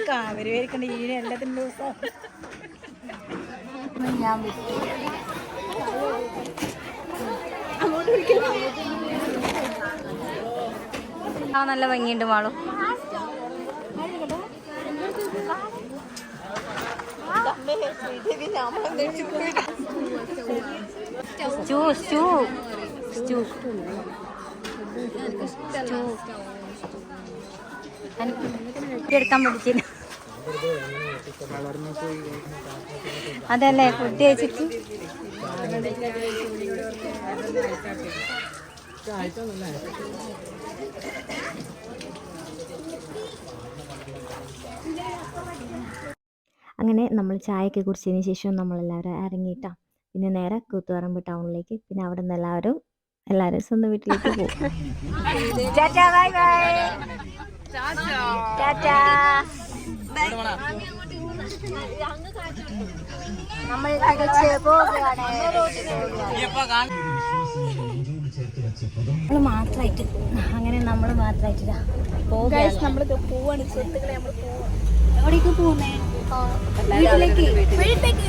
കാവര് വരിക്കണ്ട ഈ എല്ലാത്തിനും ദിവസം ഞാൻ വിട്ടു. ആ നല്ല ഭംഗിയുണ്ട് മാളും. എടുക്കാൻ പഠിച്ചില്ല അതല്ലേ ഫുഡ് കഴിച്ചിട്ട് അങ്ങനെ നമ്മൾ ചായയൊക്കെ കുടിച്ചതിന് ശേഷം നമ്മളെല്ലാവരും ഇറങ്ങിയിട്ടാണ്. പിന്നെ നേരെ കൂത്തുപറമ്പ് ടൗണിലേക്ക്, പിന്നെ അവിടെ നിന്ന് എല്ലാവരും സ്വന്തം വീട്ടിലേക്ക് പോകും. നമ്മൾ മാത്രമായിട്ട് അങ്ങനെ നമ്മൾ മാത്രമായിട്ടില്ല നമ്മളിത് പോവാണ്. സുഹൃത്തുക്കളെ നമ്മൾ എവിടേക്ക് പോകുന്നേ? വീട്ടിലേക്ക്.